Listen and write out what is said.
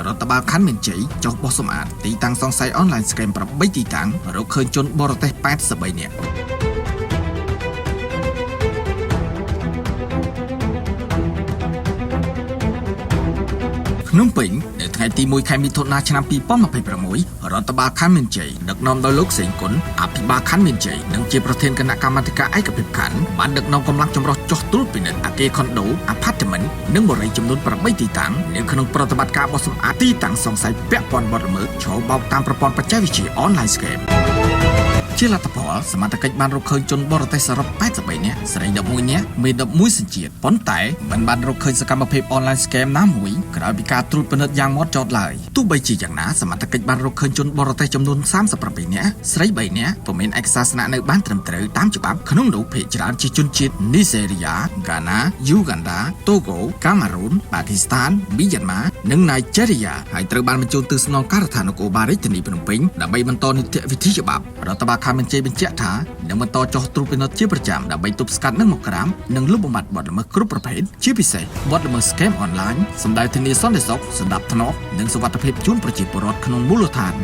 រដ្ឋបាលខណ្ឌមានជ័យចុះបោះសម្អាតទីតាំងសង្ស័យអនឡាញស្កេម8ទីតាំងរកឃើញជនបរទេស83នាក់ភ្នំពេញនៅថ្ងៃទី1ខែមិថុនាឆ្នាំ2026រដ្ឋបាលខណ្ឌមានជ័យដឹកនាំដោយលោកសេងគុណអភិបាលខណ្ឌមានជ័យនិងជាប្រធានគណៈកម្មាធិការឯកភាពខណ្ឌបានដឹកនាំកម្លាំងចម្រុះចុះត្រួតពិនិត្យអគារខុនដូអាផាតមិននិងបរិយាចំនួន8ទីតាំងនៅក្នុងប្រតិបត្តិការបោះសម្អាតទីតាំងសង្ស័យពាក់ព័ន្ធបទល្មើសឆោបោកតាមប្រព័ន្ធបច្ចេកវិទ្យាអនឡាញស្កេមជាលទ្ធផលសមត្ថកិច្ចបានរកឃើញជនបរទេសសរុប83នាក់ស្រី11នាក់មេ11សញ្ជាតិប៉ុន្តែមិនបានរកឃើញសកម្មភាពអនឡាញស្កេមណាមួយក្រោយពីការត្រួតពិនិត្យយ៉ាងម៉ត់ចត់ឡើយទោះបីជាយ៉ាងណាសមត្ថកិច្ចបានរកឃើញជនបរទេសចំនួន37នាក់ស្រី3នាក់ពុំមានឯកសារស្នាក់នៅបានត្រឹមត្រូវតាមច្បាប់ក្នុងនោះភាគច្រើនជាជនជាតិនីសេរីយ៉ាហ្គាណាយូហ្គាន់ដាតូហ្គោកាម៉ារូនប៉ាគីស្ថានមីយ៉ាន់ម៉ានិងណៃជេរីយ៉ាហើយត្រូវបានបញ្ជូនទៅស្នងការដ្ឋាននគរបាលរាជធានីភ្នំពេញដើម្បីបន្តនីតិវិធីច្បាប់រដ្ឋបាលខណ្ឌមានជ័យបញ្ជាក់ថានឹងបន្តចុះត្រួតពិនិត្យជាប្រចាំដើម្បីទប់ស្កាត់និងមកក្រាមនិងលុបបំបាត់បទល្មើសគ្រប់ប្រភេទជាពិសេសបទល្មើសស្កេមអនឡាញសម្ដៅធានាសន្តិសុខសណ្ដាប់ធ្នាប់និងសុវត្ថិភាពជូនប្រជាពលរដ្ឋក្នុងមូលដ្ឋាន